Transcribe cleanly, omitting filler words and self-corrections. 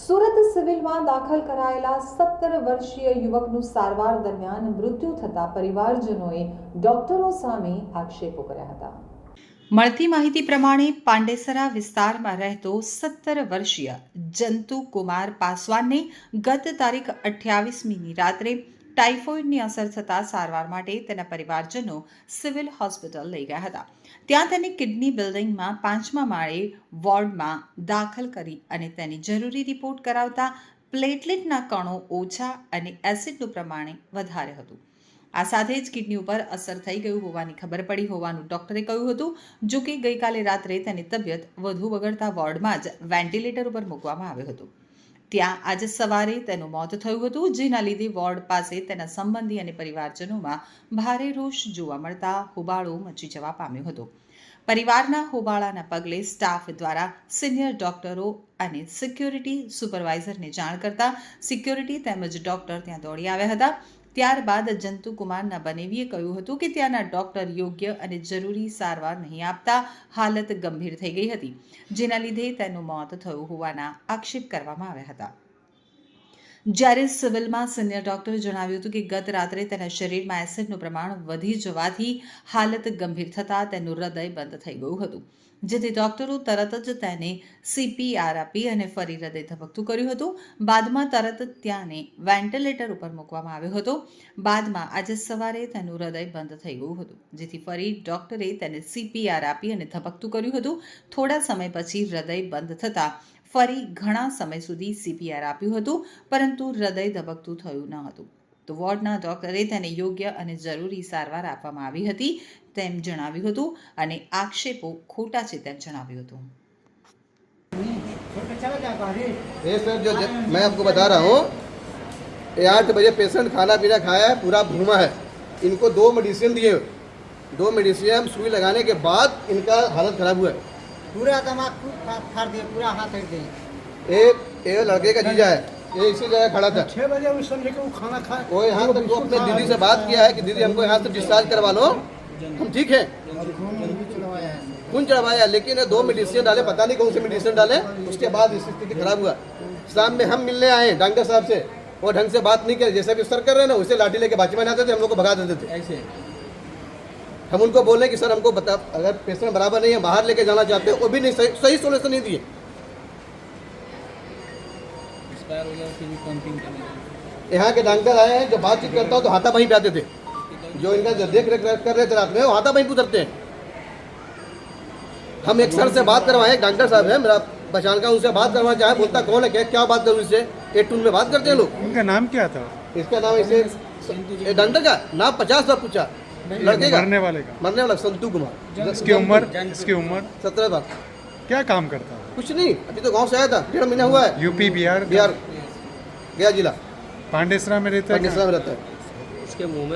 સુરત સિવિલમાં દાખલ કરાયેલા 17 વર્ષીય યુવકનું સારવાર દરમિયાન મૃત્યુ થતા પરિવારજનોએ ડોક્ટરો સામે આક્ષેપો કર્યા હતા। મળતી માહિતી પ્રમાણે પાંડેસરા વિસ્તારમાં રહેતો 17 વર્ષીય જંતુ કુમાર પાસવાનને ગત તારીખ 28મીની રાત્રે ટાઇફોઇડની અસર થતાં સારવાર માટે તેના પરિવારજનો સિવિલ હોસ્પિટલ લઈ ગયા હતા। ત્યાં તેને કિડની બિલ્ડિંગમાં 5મા માળે વોર્ડમાં દાખલ કરી અને તેની જરૂરી રિપોર્ટ કરાવતા પ્લેટલેટના કણો ઓછા અને એસિડનું પ્રમાણ વધારે હતું। આ સાથે જ કિડની ઉપર અસર થઈ ગયું હોવાની ખબર પડી હોવાનું ડોક્ટરે કહ્યું હતું। જો કે ગઈકાલે રાત્રે તેની તબિયત વધુ બગડતા વોર્ડમાં જ વેન્ટિલેટર ઉપર મૂકવામાં આવ્યો હતો। ત્યાં આજે સવારે તેનું મોત થયું હતું, જેના લીધે વોર્ડ પાસે તેના સંબંધી અને પરિવારજનોમાં ભારે રોષ જોવા મળતા હોબાળો મચી જવા પામ્યો હતો। પરિવારના હોબાળાના પગલે સ્ટાફ દ્વારા સિનિયર ડોક્ટરો અને સિક્યોરિટી સુપરવાઇઝરને જાણ કરતા સિક્યોરિટી તેમજ ડોક્ટર ત્યાં દોડી આવ્યા હતા। ત્યારબાદ જંતુકુમારના બનેવીએ કહ્યું હતું કે ત્યાંના ડોક્ટર યોગ્ય અને જરૂરી સારવાર નહીં આપતા હાલત ગંભીર થઈ ગઈ હતી, જેના લીધે તેનું મોત થયું હોવાના આક્ષેપ કરવામાં આવ્યા હતા। જ્યારે સિવિલમાં સિનિયર ડોક્ટરે જણાવ્યું હતું કે ગત રાત્રે તેના શરીરમાં એસિડનું પ્રમાણ વધી જવાથી હાલત ગંભીર થતાં તેનું હૃદય બંધ થઈ ગયું હતું, જેથી ડોક્ટરો તરત જ તેને CPR આપી અને ફરી હૃદય ધબકતું કર્યું હતું। બાદમાં તરત જ ત્યાંને વેન્ટિલેટર ઉપર મૂકવામાં આવ્યો હતો। બાદમાં આજે સવારે તેનું હૃદય બંધ થઈ ગયું હતું, જેથી ફરી ડોક્ટરે તેને CPR આપી અને ધબકતું કર્યું હતું। થોડા સમય પછી હૃદય બંધ થતાં ફરી ઘણા સમય સુધી CPR આપ્યું હતું, પરંતુ હૃદય ધબકતું થયું ન હતું। તો વોર્ડના ડોક્ટરે તેને યોગ્ય અને જરૂરી સારવાર આપવામાં આવી હતી તેમ જણાવ્યું હતું અને આક્ષેપો ખોટા છે તેમ જણાવ્યું હતું। ये सर जो मैं आपको बता रहा हूँ, ये 8 बजे पेशेंट खाना पीना खाया है, पूरा घूमा है। इनको 2 मेडिसिन दिए, 2 मेडिसिन सुई लगाने के बाद इनका हालत खराब हुआ है। पूरा दिमाग फाड़ दिए, पूरा हाथ हट दिए। ये लड़के का जीजा है, ये इसी जगह खड़ा था। 6 बजे उस समझे कि वो खाना खा वो यहाँ तक वो अपने दीदी से बात किया है कि दीदी हमको यहाँ से डिस्चार्ज करवा लो, हम ठीक है। खून चढ़वाया, लेकिन 2 मेडिसिन डाले, पता नहीं कौन से मेडिसिन डाले, उसके बाद इसकी स्थिति खराब हुआ। शाम में हम मिलने आए डॉक्टर साहब से, वो ढंग से बात नहीं करे, जैसे भी सर कर रहे हैं ना वैसे लाठी लेके बातचीत आते थे, हम लोग को भगा देते थे। ऐसे हम उनको बोले कि सर हमको बता, अगर पेशेंट बराबर नहीं है बाहर लेके जाना चाहते हैं, वो भी नहीं सही सोल्यूशन नहीं दिए। यहाँ के डॉक्टर आए हैं, जो बातचीत करता हो तो हाथापाई पे आते थे, जो इनका जो देख रेख कर रहे थे रात में वो हाथापाई पे उतरते हैं। हम एक सर से बात करवाए, डॉक्टर साहब है मेरा पहचान का, उनसे बात करवाना चाहे, बोलता कौन है क्या बात करूँ इससे, 1 टून में बात करते हैं लोग। उनका नाम क्या था? इसका नाम इसे डॉक्टर का नाम 50 बार पूछा, लड़के का मरने वाले का? मरने वाला संतू कुमार। इसकी उम्र 17 बार। क्या काम करता है? कुछ नहीं, अभी तो गांव से आया था, 1.5 महीना हुआ है। यूपी बिहार बिहार गया जिला पांडेसरा में रहता है? पाकिस्तान में रहता है। उसके मुंह में